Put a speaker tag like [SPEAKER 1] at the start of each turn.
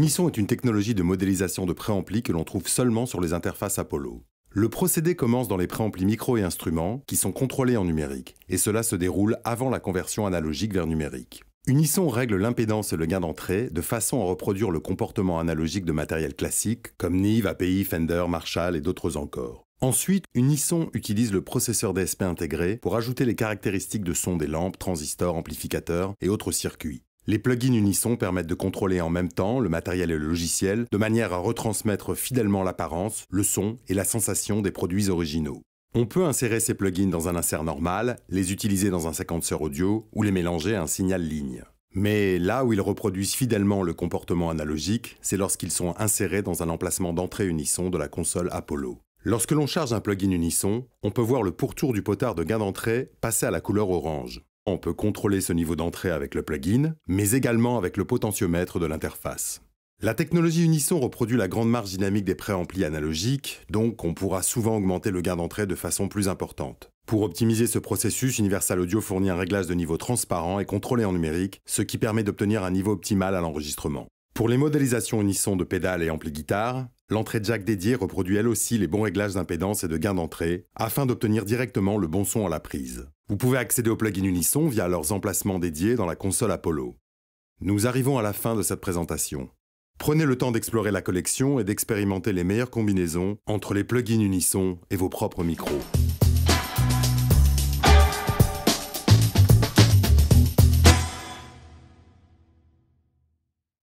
[SPEAKER 1] Unison est une technologie de modélisation de préampli que l'on trouve seulement sur les interfaces Apollo. Le procédé commence dans les préamplis micro et instruments qui sont contrôlés en numérique, et cela se déroule avant la conversion analogique vers numérique. Unison règle l'impédance et le gain d'entrée de façon à reproduire le comportement analogique de matériel classique comme Neve, API, Fender, Marshall et d'autres encore. Ensuite, Unison utilise le processeur DSP intégré pour ajouter les caractéristiques de son des lampes, transistors, amplificateurs et autres circuits. Les plugins Unison permettent de contrôler en même temps le matériel et le logiciel de manière à retransmettre fidèlement l'apparence, le son et la sensation des produits originaux. On peut insérer ces plugins dans un insert normal, les utiliser dans un séquenceur audio ou les mélanger à un signal ligne. Mais là où ils reproduisent fidèlement le comportement analogique, c'est lorsqu'ils sont insérés dans un emplacement d'entrée Unison de la console Apollo. Lorsque l'on charge un plugin Unison, on peut voir le pourtour du potard de gain d'entrée passer à la couleur orange. On peut contrôler ce niveau d'entrée avec le plugin, mais également avec le potentiomètre de l'interface. La technologie Unison reproduit la grande marge dynamique des préamplis analogiques, donc on pourra souvent augmenter le gain d'entrée de façon plus importante. Pour optimiser ce processus, Universal Audio fournit un réglage de niveau transparent et contrôlé en numérique, ce qui permet d'obtenir un niveau optimal à l'enregistrement. Pour les modélisations Unison de pédales et ampli guitare, l'entrée jack dédiée reproduit elle aussi les bons réglages d'impédance et de gain d'entrée, afin d'obtenir directement le bon son à la prise. Vous pouvez accéder aux plugins Unison via leurs emplacements dédiés dans la console Apollo. Nous arrivons à la fin de cette présentation. Prenez le temps d'explorer la collection et d'expérimenter les meilleures combinaisons entre les plugins Unison et vos propres micros.